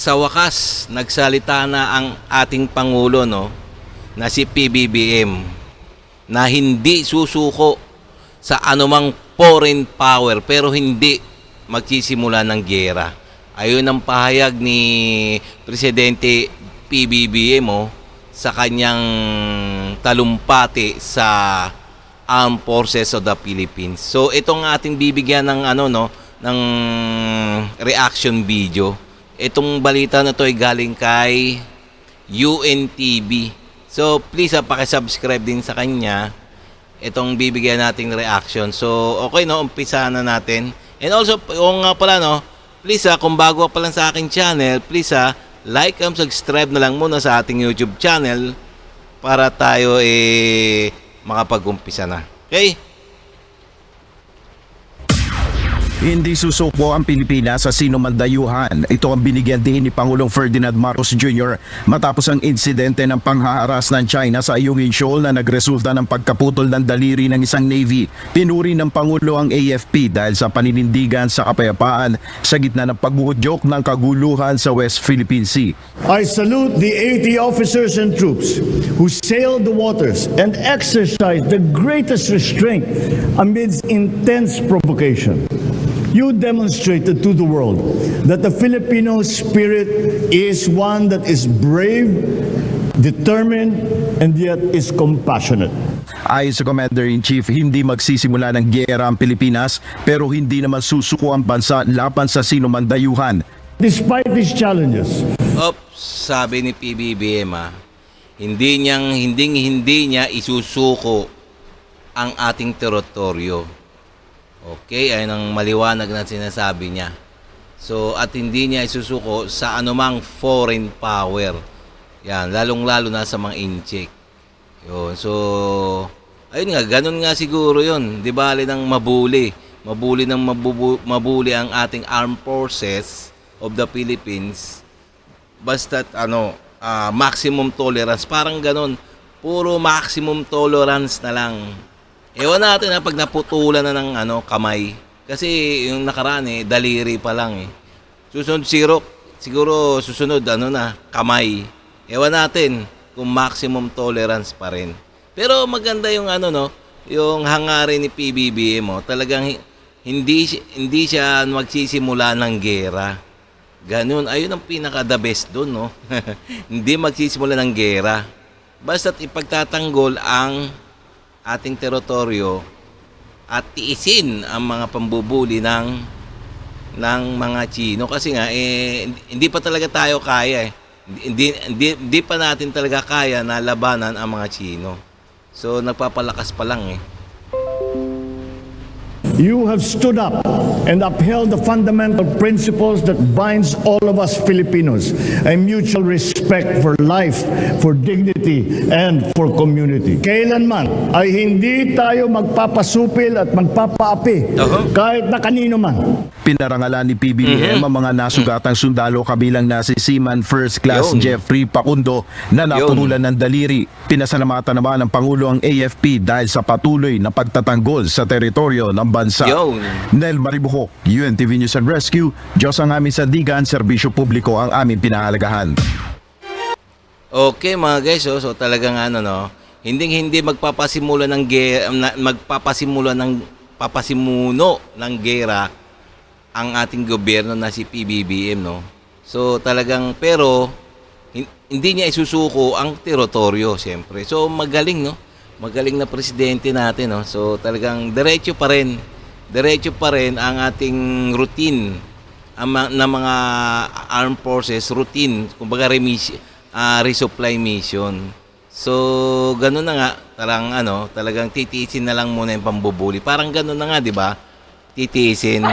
sa wakas, nagsalita na ang ating Pangulo, no, na si PBBM, na hindi susuko sa anumang foreign power pero hindi magsisimula ng giyera. Ayun ang pahayag ni Presidente PBBM sa kanyang talumpati sa Armed Forces of the Philippines. So itong ating bibigyan ng ng reaction video. Itong balita na to ay galing kay UNTV. So please paki-subscribe din sa kanya. Itong bibigyan nating reaction. So okay, no, umpisa na natin. And also yung nga pala, no, please kung bago pa lang sa aking channel, please like and subscribe na lang muna sa ating YouTube channel para tayo makapag-umpisa na. Okay? Hindi susuko ang Pilipinas sa sinumandayuhan. Ito ang binigyan din ni Pangulong Ferdinand Marcos Jr. matapos ang insidente ng panghaharas ng China sa Ayungin Shoal na nagresulta ng pagkaputol ng daliri ng isang Navy. Pinuri ng Pangulo ang AFP dahil sa paninindigan sa kapayapaan sa gitna ng pagbuhudyok ng kaguluhan sa West Philippine Sea. I salute the 80 officers and troops who sailed the waters and exercised the greatest restraint amidst intense provocation. You demonstrated to the world that the Filipino spirit is one that is brave, determined, and yet is compassionate. Ayon sa Commander-in-Chief, hindi magsisimula ng giyera ang Pilipinas pero hindi naman susuko ang bansa laban sa sinumandayuhan. Despite these challenges, sabi ni PBBM, hindi niya isusuko ang ating teritoryo. Okay, ayun ang maliwanag na sinasabi niya. So, at hindi niya isusuko sa anumang foreign power. Yan, lalong-lalo na sa mga incheck. Yun, so, ayun nga, ganun nga siguro yun. Di bali ng mabuli. Mabuli ang ating Armed Forces of the Philippines. Basta't, maximum tolerance. Parang ganun. Puro maximum tolerance na lang. Ewan natin pag naputulan na ng kamay. Kasi yung nakaraan daliri pa lang Susunod siguro susunod kamay. Ewan natin kung maximum tolerance pa rin. Pero maganda yung yung hangarin ni PBBM talagang hindi siya magsisimula ng giyera. Ganun, ayun ang pinaka the best doon, no. Hindi magsisimula ng giyera. Basta't ipagtatanggol ang ating teritoryo at tiisin ang mga pambubuli ng mga Chino kasi nga hindi pa talaga tayo kaya hindi pa natin talaga kaya na labanan ang mga Chino. So nagpapalakas pa lang you have stood up and upheld the fundamental principles that binds all of us Filipinos, a mutual respect for life, for dignity, and for community. Kailanman ay hindi tayo magpapasupil at magpapaapi kahit na kanino man. Pinarangalan ni PBBM ang mga nasugatang sundalo kabilang na si Seaman First Class Jeffrey Pacundo na naputulan ng daliri. Pinasalamatan naman ng Pangulo ang AFP dahil sa patuloy na pagtatanggol sa teritoryo ng bansa. Nel Maribuhok, UNTV News and Rescue. Diyos ang aming sandigan, serbisyo publiko ang aming pinahalagahan. Okay mga guys, so talagang hindi magpapasimulo ng gera ang ating gobyerno na si PBBM, no. So talagang pero hindi niya isusuko ang teritoryo, siyempre. So magaling, no. Magaling na presidente natin, no. So talagang diretso pa rin ang ating routine ng mga armed forces, routine, kumbaga resupply mission. So ganun na nga, talagang titiisin na lang muna yung pambubuli. Parang ganun na nga, di ba? Titiisin.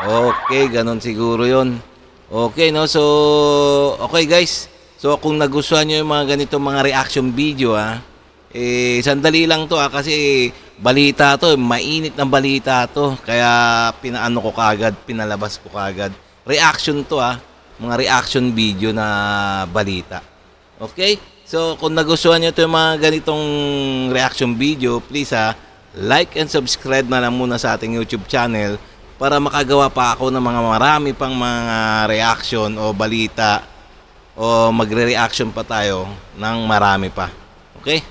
Okay, ganun siguro yon. Okay, no? So, okay guys. So, kung nagustuhan nyo yung mga ganitong mga reaction video, sandali lang to kasi balita to, mainit na balita to. Kaya pinalabas ko kagad. Reaction to mga reaction video na balita. Okay? So, kung nagustuhan nyo ito yung mga ganitong reaction video, please like and subscribe na lang muna sa ating YouTube channel para makagawa pa ako ng mga marami pang mga reaction o balita o magre-reaction pa tayo ng marami pa. Okay?